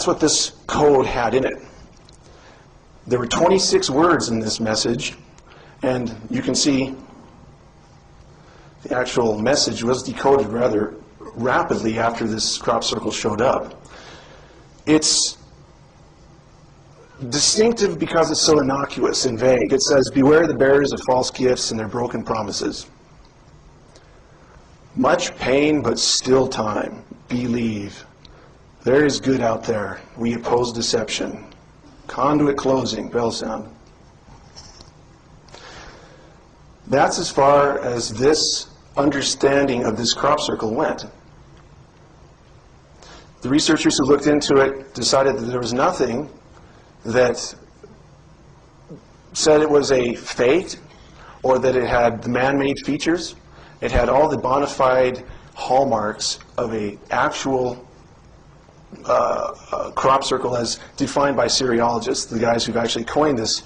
that's what this code had in it. There were 26 words in this message, and you can see the actual message was decoded rather rapidly after this crop circle showed up. It's distinctive because it's so innocuous and vague. It says, "Beware the bearers of false gifts and their broken promises. Much pain, but still time. Believe. There is good out there. We oppose deception. Conduit closing, bell sound." That's as far as this understanding of this crop circle went. The researchers who looked into it decided that there was nothing that said it was a fake or that it had man-made features. It had all the bona fide hallmarks of an actual crop circle as defined by cereologists, the guys who've actually coined this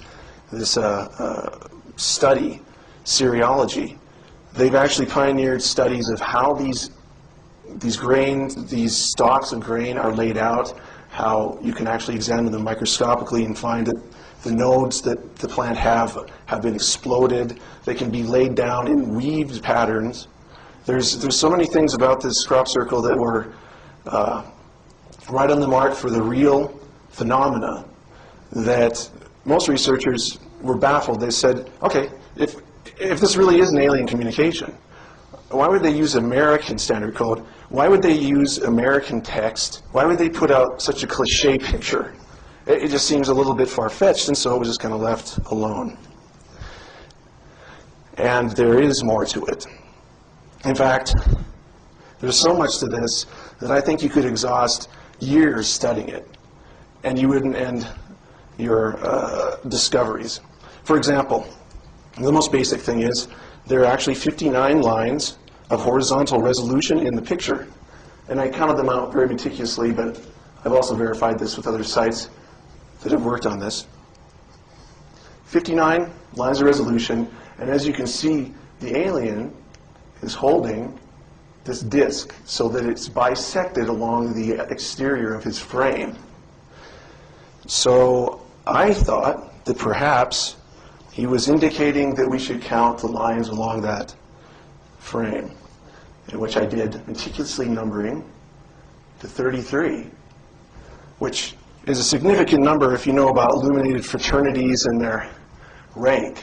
study, cereology. They've actually pioneered studies of how these grains, these stalks of grain are laid out, how you can actually examine them microscopically and find that the nodes that the plant have been exploded. They can be laid down in weaved patterns. There's so many things about this crop circle that were right on the mark for the real phenomena that most researchers were baffled. They said, okay, if this really is an alien communication, why would they use American standard code? Why would they use American text? Why would they put out such a cliche picture? It just seems a little bit far-fetched, and so it was just kind of left alone. And there is more to it. In fact, there's so much to this that I think you could exhaust years studying it, and you wouldn't end your discoveries. For example, the most basic thing is there are actually 59 lines of horizontal resolution in the picture. And I counted them out very meticulously, but I've also verified this with other sites that have worked on this. 59 lines of resolution, and as you can see, the alien is holding this disc so that it's bisected along the exterior of his frame. So I thought that perhaps he was indicating that we should count the lines along that frame, in which I did, meticulously numbering to 33, which is a significant number if you know about illuminated fraternities and their rank.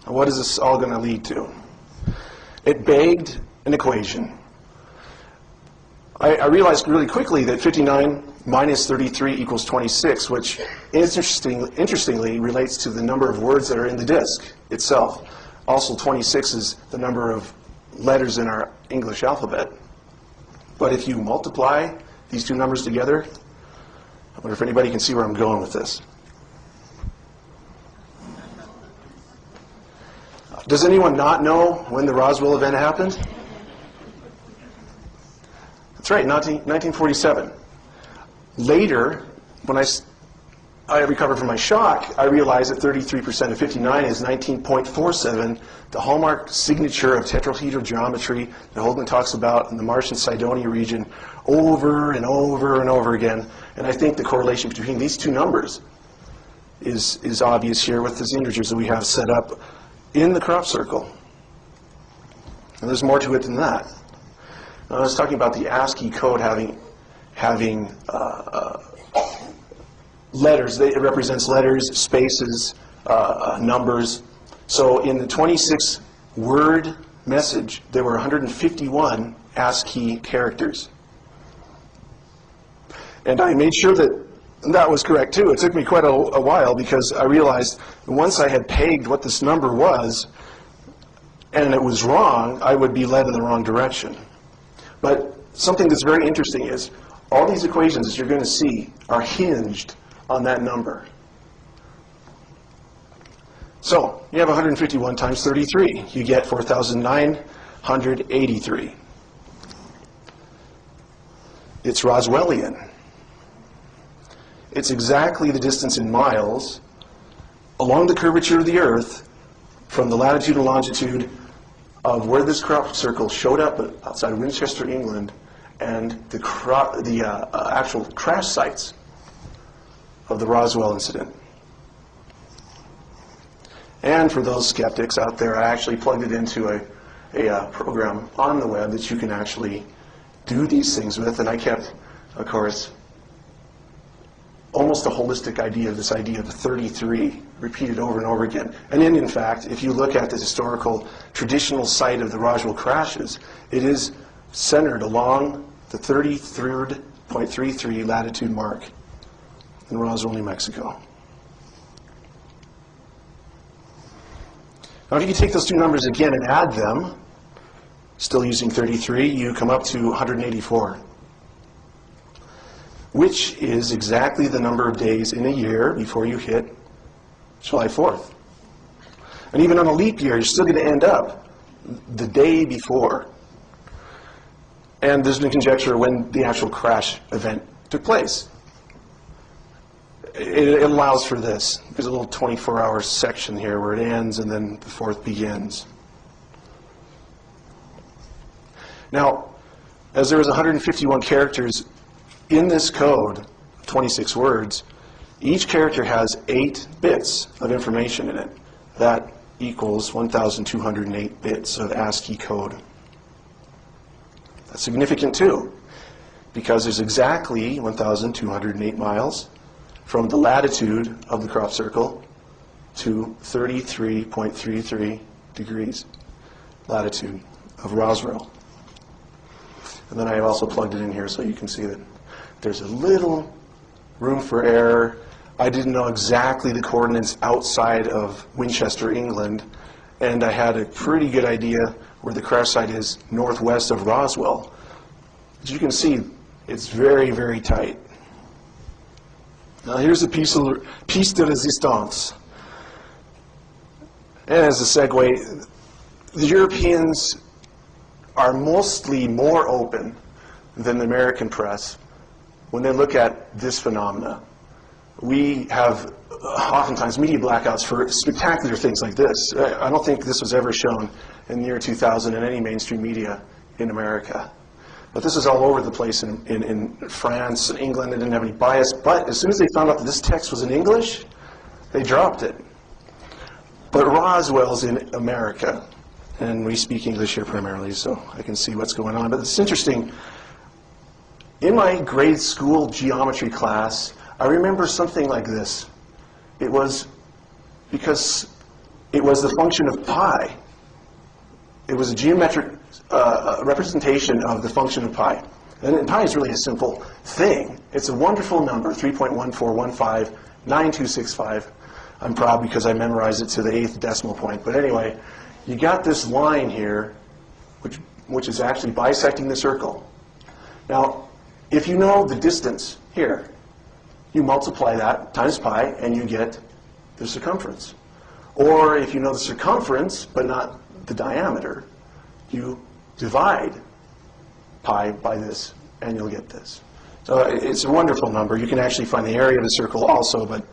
What is this all going to lead to? It begged an equation. I realized really quickly that 59 minus 33 equals 26, which interestingly relates to the number of words that are in the disk itself. Also, 26 is the number of letters in our English alphabet. But if you multiply these two numbers together, I wonder if anybody can see where I'm going with this. Does anyone not know when the Roswell event happened? That's right, 1947. Later, when I recovered from my shock, I realized that 33% of 59 is 19.47, the hallmark signature of tetrahedral geometry that Holden talks about in the Martian Cydonia region over and over and over again. And I think the correlation between these two numbers is obvious here with the signatures that we have set up in the crop circle. And there's more to it than that. Now, I was talking about the ASCII code having letters. It represents letters, spaces, numbers. So in the 26-word message, there were 151 ASCII characters. And I made sure that that was correct, too. It took me quite a while because I realized once I had pegged what this number was and it was wrong, I would be led in the wrong direction. But something that's very interesting is all these equations that you're going to see are hinged on that number. So you have 151 times 33. You get 4,983. It's Roswellian. It's exactly the distance in miles along the curvature of the Earth from the latitude and longitude of where this crop circle showed up outside of Winchester, England, and the actual crash sites of the Roswell incident. And for those skeptics out there, I actually plugged it into a program on the web that you can actually do these things with, and I kept, of course, almost a holistic idea of this idea of the 33 repeated over and over again. And then, in fact, if you look at the historical traditional site of the Roswell crashes, it is centered along the 33rd.33 latitude mark in Roswell, New Mexico. Now, if you take those two numbers again and add them, still using 33, you come up to 184, which is exactly the number of days in a year before you hit July 4th. And even on a leap year, you're still going to end up the day before. And there's no conjecture when the actual crash event took place. It allows for this. There's a little 24-hour section here where it ends and then the 4th begins. Now, as there was 151 characters in this code, 26 words, each character has 8 bits of information in it. That equals 1,208 bits of ASCII code. That's significant too, because there's exactly 1,208 miles from the latitude of the crop circle to 33.33 degrees latitude of Roswell. And then I have also plugged it in here so you can see that there's a little room for error. I didn't know exactly the coordinates outside of Winchester, England, and I had a pretty good idea where the crash site is northwest of Roswell. As you can see, it's very, very tight. Now here's a piece de resistance. And as a segue, the Europeans are mostly more open than the American press when they look at this phenomena. We have oftentimes media blackouts for spectacular things like this. I don't think this was ever shown in the year 2000 in any mainstream media in America. But this is all over the place in France and England. They didn't have any bias. But as soon as they found out that this text was in English, they dropped it. But Roswell's in America. And we speak English here primarily, so I can see what's going on. But it's interesting. In my grade school geometry class, I remember something like this. It was because it was the function of pi. It was a geometric representation of the function of pi. And pi is really a simple thing. It's a wonderful number, 3.14159265. I'm proud because I memorized it to the 8th decimal point. But anyway, you got this line here, which is actually bisecting the circle. Now, if you know the distance here, you multiply that times pi, and you get the circumference. Or if you know the circumference, but not the diameter, you divide pi by this, and you'll get this. So it's a wonderful number. You can actually find the area of the circle also, but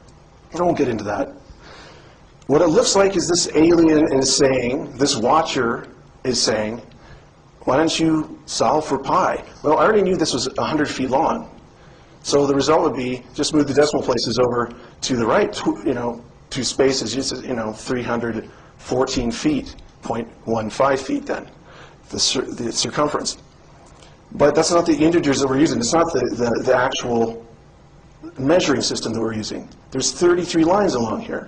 I won't get into that. What it looks like is this alien is saying, this watcher is saying, why don't you solve for pi? Well, I already knew this was 100 feet long. So the result would be just move the decimal places over to the right, 2 spaces, 314 feet, 0.15 feet then, the circumference. But that's not the integers that we're using. It's not the actual measuring system that we're using. There's 33 lines along here.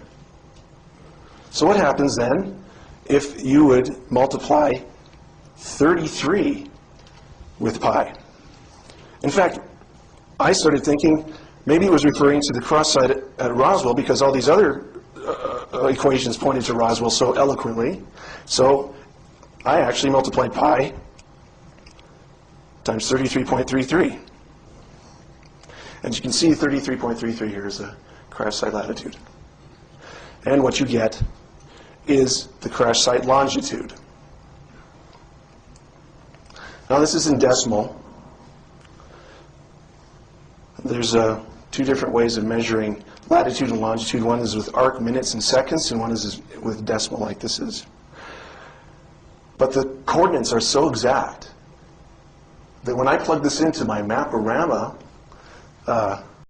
So what happens then if you would multiply 33 with pi? In fact, I started thinking maybe it was referring to the cross site at Roswell because all these other equations pointed to Roswell so eloquently. So I actually multiplied pi times 33.33. And you can see 33.33 here is the crash site latitude. And what you get is the crash site longitude. Now this is in decimal. There's 2 different ways of measuring latitude and longitude. One is with arc minutes and seconds, and one is with decimal like this is. But the coordinates are so exact that when I plug this into my Maporama